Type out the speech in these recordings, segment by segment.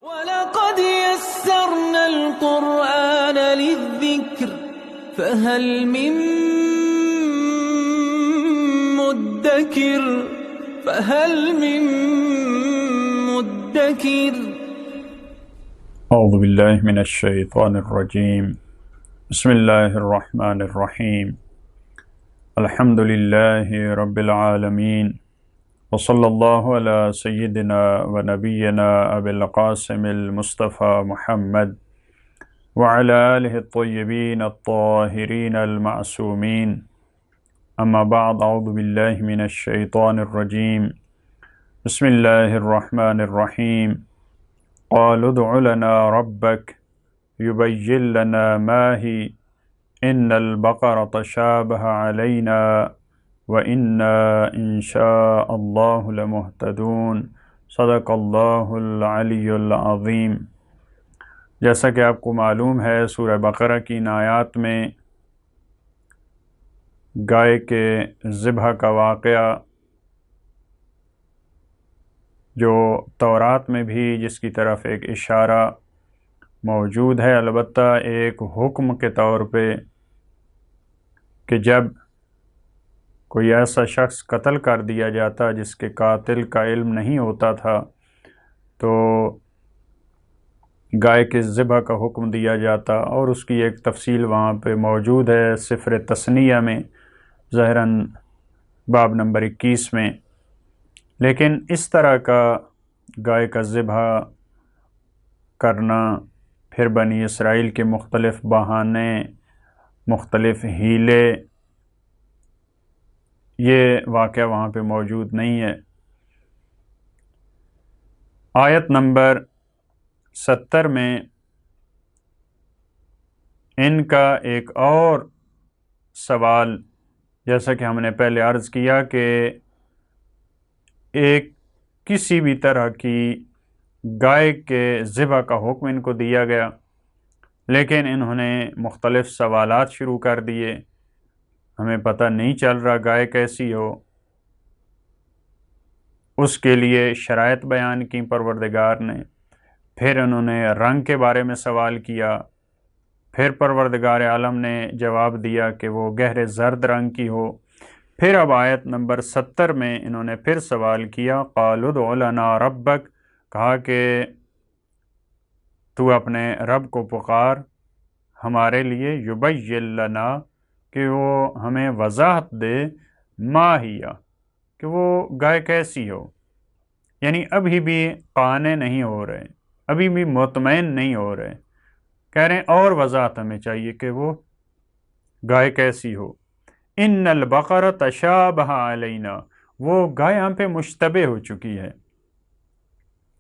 وَلَقَدْ يَسَّرْنَا الْقُرْآنَ لِلذِّكْرِ فَهَلْ مِن مُّدَّكِرٍ اعوذ باللہ من الشیطان الرجیم بسم اللہ الرحمن الرحیم الحمد للہ رب العالمین وصلی اللہ علی سیدنا و نبینا ابی القاسم المصطفى محمد وعلى آلہ الطیبین الطاہرین المعصومین اما بعد اعوذ باللہ من الشیطان الرجیم بسم اللہ الرحمن الرحیم قالوا ادع لنا ربك يبين لنا ما هي إن البقرة تشابه علينا وإنا إن شاء الله لمهتدون صدق اللہ العلی العظیم۔ جیسا کہ آپ کو معلوم ہے، سورہ بقرہ کی ان آیات میں گائے کے ذبح کا واقعہ جو تورات میں بھی جس کی طرف ایک اشارہ موجود ہے، البتہ ایک حکم کے طور پہ کہ جب کوئی ایسا شخص قتل کر دیا جاتا جس کے قاتل کا علم نہیں ہوتا تھا تو گائے کے ذبح کا حکم دیا جاتا، اور اس کی ایک تفصیل وہاں پہ موجود ہے سفر تثنیہ میں، ظاہراً باب نمبر 21 میں۔ لیکن اس طرح کا گائے کا ذبح کرنا، پھر بنی اسرائیل کے مختلف بہانے، مختلف ہیلے، یہ واقعہ وہاں پہ موجود نہیں ہے۔ آیت نمبر 70 میں ان کا ایک اور سوال، جیسا کہ ہم نے پہلے عرض کیا کہ ایک کسی بھی طرح کی گائے کے ذبح کا حکم ان کو دیا گیا، لیکن انہوں نے مختلف سوالات شروع کر دیے۔ ہمیں پتہ نہیں چل رہا گائے کیسی ہو، اس کے لیے شرائط بیان کی پروردگار نے۔ پھر انہوں نے رنگ کے بارے میں سوال کیا، پھر پروردگار عالم نے جواب دیا کہ وہ گہرے زرد رنگ کی ہو۔ پھر اب آیت نمبر 70 میں انہوں نے پھر سوال کیا، قالوا ادع لنا ربک، کہا کہ تو اپنے رب کو پکار ہمارے لیے، یبین لنا، کہ وہ ہمیں وضاحت دے، ما ہیا، کہ وہ گائے کیسی ہو۔ یعنی ابھی بھی قانے نہیں ہو رہے، ابھی بھی مطمئن نہیں ہو رہے، کہہ رہے ہیں اور وضاحت ہمیں چاہیے کہ وہ گائے کیسی ہو۔ ان البقرہ تشابہ علینا، وہ گائے ہم پہ مشتبہ ہو چکی ہے،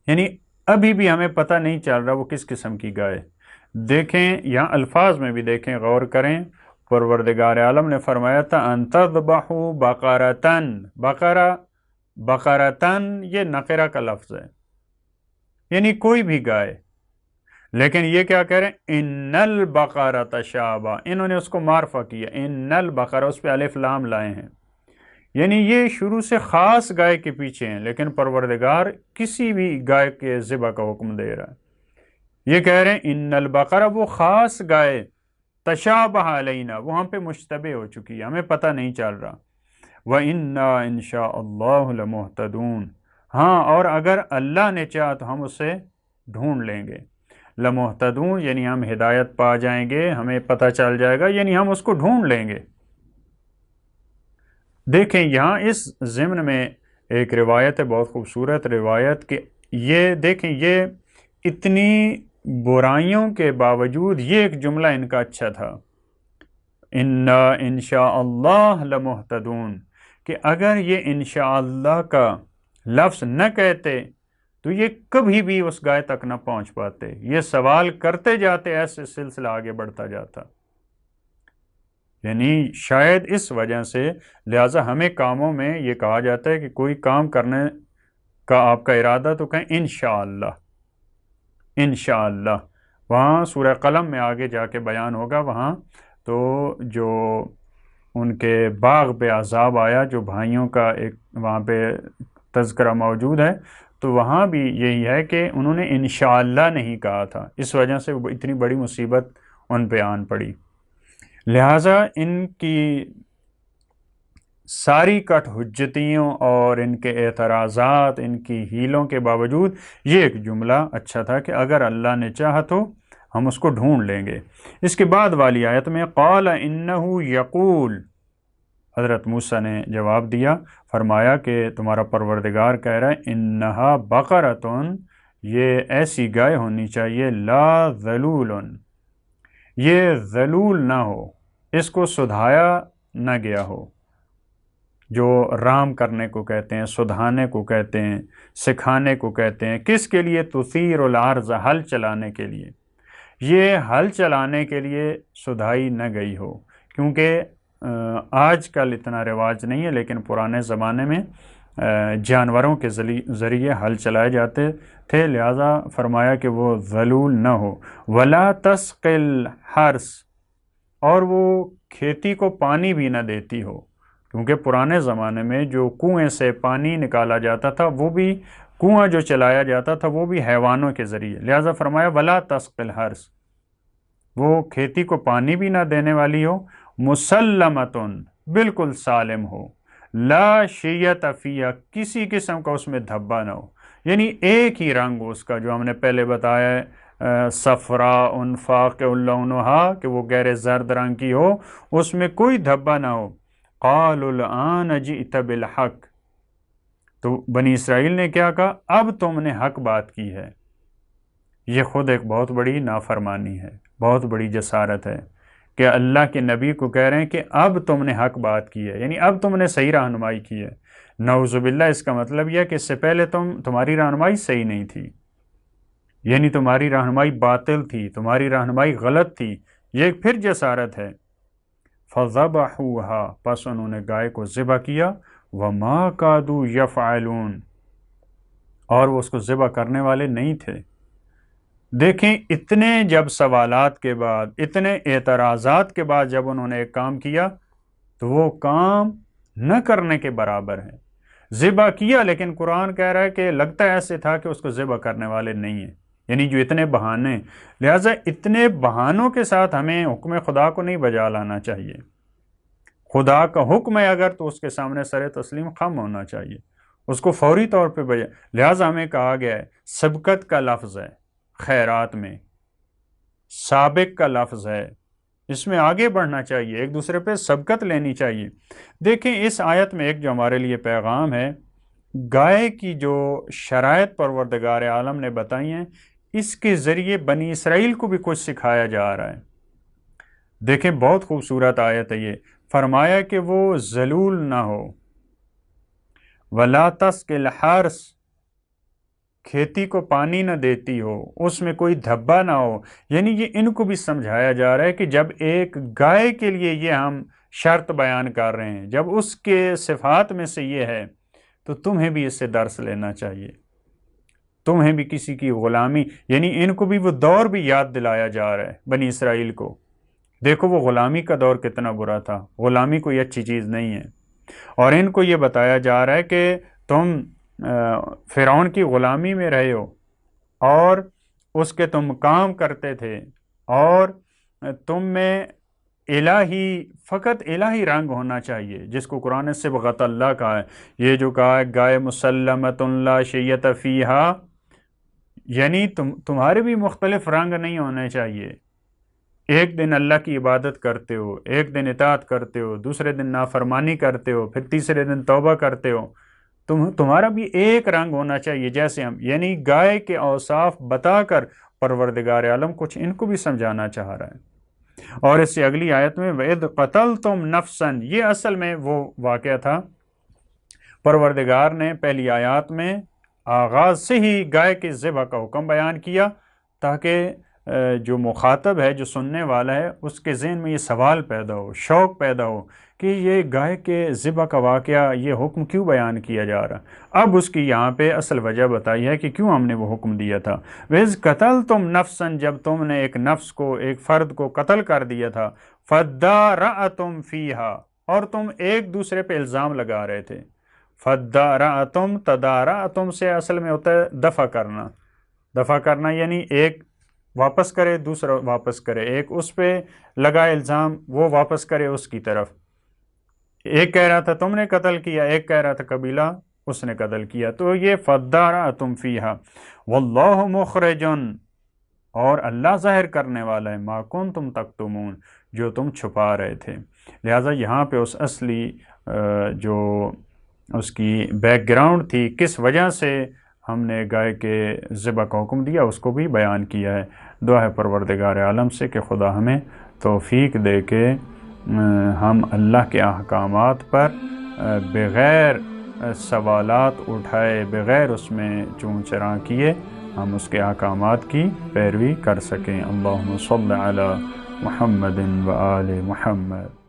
یعنی ابھی بھی ہمیں پتہ نہیں چل رہا وہ کس قسم کی گائے۔ دیکھیں یہاں الفاظ میں بھی دیکھیں، غور کریں۔ پروردگار عالم نے فرمایا تھا ان تذبحوا بقرۃ، بقرۃ یہ نقرہ کا لفظ ہے، یعنی کوئی بھی گائے۔ لیکن یہ کیا کہہ رہے ہیں، ان البقرہ تشابہ، انہوں نے اس کو معرفہ کیا، ان البقرہ، اس پہ الف لام لائے ہیں، یعنی یہ شروع سے خاص گائے کے پیچھے ہیں، لیکن پروردگار کسی بھی گائے کے ذبح کا حکم دے رہا ہے۔ یہ کہہ رہے ہیں ان البقرہ، وہ خاص گائے، تشابہ علینا، وہ ہم پہ مشتبہ ہو چکی ہے، ہمیں پتہ نہیں چل رہا۔ وَإِنَّا إِن شَاءَ اللَّهُ لَمُهْتَدُونَ، ہاں اور اگر اللہ نے چاہا تو ہم اسے ڈھونڈ لیں گے۔ لمحتدون یعنی ہم ہدایت پا جائیں گے، ہمیں پتہ چل جائے گا، یعنی ہم اس کو ڈھونڈ لیں گے۔ دیکھیں یہاں اس ضمن میں ایک روایت ہے، بہت خوبصورت روایت، کہ یہ دیکھیں یہ اتنی برائیوں کے باوجود یہ ایک جملہ ان کا اچھا تھا، انا انشاء اللہ لمحتدون، کہ اگر یہ انشاء اللہ کا لفظ نہ کہتے تو یہ کبھی بھی اس گائے تک نہ پہنچ پاتے، یہ سوال کرتے جاتے، ایسے سلسلہ آگے بڑھتا جاتا۔ یعنی شاید اس وجہ سے، لہٰذا ہمیں کاموں میں یہ کہا جاتا ہے کہ کوئی کام کرنے کا آپ کا ارادہ تو کہیں انشاءاللہ، انشاءاللہ۔ وہاں سورہ قلم میں آگے جا کے بیان ہوگا، وہاں تو جو ان کے باغ پہ عذاب آیا، جو بھائیوں کا ایک وہاں پہ تذکرہ موجود ہے، تو وہاں بھی یہی ہے کہ انہوں نے انشاءاللہ نہیں کہا تھا، اس وجہ سے اتنی بڑی مصیبت ان پہ آن پڑی۔ لہٰذا ان کی ساری کٹ حجتیوں اور ان کے اعتراضات، ان کی ہیلوں کے باوجود یہ ایک جملہ اچھا تھا کہ اگر اللہ نے چاہا تو ہم اس کو ڈھونڈ لیں گے۔ اس کے بعد والی آیت میں قال انہ یقول، حضرت موسیٰ نے جواب دیا، فرمایا کہ تمہارا پروردگار کہہ رہا ہے انہا بقرۃ، یہ ایسی گائے ہونی چاہیے لا ذلول، یہ ذلول نہ ہو، اس کو سدھایا نہ گیا ہو، جو رام کرنے کو کہتے ہیں، سدھانے کو کہتے ہیں، سکھانے کو کہتے ہیں، کس کے لیے؟ تثیر الارض، ہل چلانے کے لیے، یہ ہل چلانے کے لیے سدھائی نہ گئی ہو، کیونکہ آج کل اتنا رواج نہیں ہے، لیکن پرانے زمانے میں جانوروں کے ذریعے ہل چلائے جاتے تھے، لہذا فرمایا کہ وہ ذلول نہ ہو۔ ولا تسقی الحرث، اور وہ کھیتی کو پانی بھی نہ دیتی ہو، کیونکہ پرانے زمانے میں جو کنویں سے پانی نکالا جاتا تھا، وہ بھی کنواں جو چلایا جاتا تھا وہ بھی حیوانوں کے ذریعے، لہذا فرمایا ولا تسقی الحرث، وہ کھیتی کو پانی بھی نہ دینے والی ہو، مسلمتن، بالکل سالم ہو، لا شیۃ فیہا، کسی قسم کا اس میں دھبا نہ ہو، یعنی ایک ہی رنگ ہو اس کا، جو ہم نے پہلے بتایا ہے صفراء فاقع لونھا، کہ وہ گہرے زرد رنگ کی ہو، اس میں کوئی دھبا نہ ہو۔ قالوا الآن جئت بالحق، تو بنی اسرائیل نے کیا کہا؟ اب تم نے حق بات کی ہے۔ یہ خود ایک بہت بڑی نافرمانی ہے، بہت بڑی جسارت ہے کہ اللہ کے نبی کو کہہ رہے ہیں کہ اب تم نے حق بات کی ہے، یعنی اب تم نے صحیح رہنمائی کی ہے۔ نعوذ باللہ، اس کا مطلب یہ ہے کہ اس سے پہلے تمہاری رہنمائی صحیح نہیں تھی، یعنی تمہاری رہنمائی باطل تھی، تمہاری رہنمائی غلط تھی، یہ ایک پھر جسارت ہے۔ فَذَبَحُوهَا، پس انہوں نے گائے کو ذبح کیا، وَمَا كَادُوا يَفْعَلُونَ، اور وہ اس کو ذبح کرنے والے نہیں تھے۔ دیکھیں، اتنے جب سوالات کے بعد، اتنے اعتراضات کے بعد جب انہوں نے ایک کام کیا تو وہ کام نہ کرنے کے برابر ہے۔ ذبح کیا، لیکن قرآن کہہ رہا ہے کہ لگتا ایسے تھا کہ اس کو ذبح کرنے والے نہیں ہیں، یعنی جو اتنے بہانے، لہٰذا اتنے بہانوں کے ساتھ ہمیں حکم خدا کو نہیں بجا لانا چاہیے۔ خدا کا حکم ہے اگر، تو اس کے سامنے سر تسلیم خم ہونا چاہیے، اس کو فوری طور پہ بجا، لہٰذا ہمیں کہا گیا ہے، سبقت کا لفظ ہے خیرات میں، سابق کا لفظ ہے، اس میں آگے بڑھنا چاہیے، ایک دوسرے پہ سبقت لینی چاہیے۔ دیکھیں اس آیت میں ایک جو ہمارے لیے پیغام ہے، گائے کی جو شرائط پروردگار عالم نے بتائی ہیں، اس کے ذریعے بنی اسرائیل کو بھی کچھ سکھایا جا رہا ہے۔ دیکھیں بہت خوبصورت آیت ہے یہ، فرمایا کہ وہ ذلول نہ ہو، ولا تسقی الحرث، کھیتی کو پانی نہ دیتی ہو، اس میں کوئی دھبا نہ ہو، یعنی یہ ان کو بھی سمجھایا جا رہا ہے کہ جب ایک گائے کے لیے یہ ہم شرط بیان کر رہے ہیں، جب اس کے صفات میں سے یہ ہے، تو تمہیں بھی اس سے درس لینا چاہیے، تمہیں بھی کسی کی غلامی، یعنی ان کو بھی وہ دور بھی یاد دلایا جا رہا ہے بنی اسرائیل کو۔ دیکھو وہ غلامی کا دور کتنا برا تھا، غلامی کوئی اچھی چیز نہیں ہے، اور ان کو یہ بتایا جا رہا ہے کہ تم فرعون کی غلامی میں رہے ہو، اور اس کے تم کام کرتے تھے، اور تم میں الہی، فقط الہی رنگ ہونا چاہیے، جس کو قرآن نے صبغۃ اللہ کہا ہے۔ یہ جو کہا ہے گائے مسلمۃ لا شیۃ فیہا، یعنی تمہارے بھی مختلف رنگ نہیں ہونے چاہیے، ایک دن اللہ کی عبادت کرتے ہو، ایک دن اطاعت کرتے ہو، دوسرے دن نافرمانی کرتے ہو، پھر تیسرے دن توبہ کرتے ہو، تمہارا بھی ایک رنگ ہونا چاہیے جیسے ہم، یعنی گائے کے اوصاف بتا کر پروردگار عالم کچھ ان کو بھی سمجھانا چاہ رہا ہے۔ اور اس سے اگلی آیت میں وَإِذْ قَتَلْتُمْ نَفْسًا، یہ اصل میں وہ واقعہ تھا، پروردگار نے پہلی آیات میں آغاز سے ہی گائے کے ذبح کا حکم بیان کیا، تاکہ جو مخاطب ہے، جو سننے والا ہے، اس کے ذہن میں یہ سوال پیدا ہو، شوق پیدا ہو کہ یہ گائے کے ذبح کا واقعہ، یہ حکم کیوں بیان کیا جا رہا۔ اب اس کی یہاں پہ اصل وجہ بتائی ہے کہ کیوں ہم نے وہ حکم دیا تھا۔ وَإِذْ قَتَلْتُمْ نَفْسًا، جب تم نے ایک نفس کو، ایک فرد کو قتل کر دیا تھا، فَادَّارَأْتُمْ فِيهَا، اور تم ایک دوسرے پہ الزام لگا رہے تھے، فدارعتم، تدارعتم سے اصل میں ہوتا ہے دفع کرنا، دفع کرنا یعنی ایک واپس کرے دوسرا واپس کرے، ایک اس پہ لگا الزام وہ واپس کرے اس کی طرف، ایک کہہ رہا تھا تم نے قتل کیا، ایک کہہ رہا تھا قبیلہ اس نے قتل کیا، تو یہ فدارعتم فیہا واللہ مخرجن، اور اللہ ظاہر کرنے والا ہے ما کنتم تکتمون، جو تم چھپا رہے تھے۔ لہٰذا یہاں پہ اس اصلی جو اس کی بیک گراؤنڈ تھی، کس وجہ سے ہم نے گائے کے ذبح کا حکم دیا، اس کو بھی بیان کیا ہے۔ دعا ہے پروردگار عالم سے کہ خدا ہمیں توفیق دے کہ ہم اللہ کے احکامات پر بغیر سوالات اٹھائے، بغیر اس میں چون چراں کیے ہم اس کے احکامات کی پیروی کر سکیں۔ اللہم صل علی محمد و آل محمد۔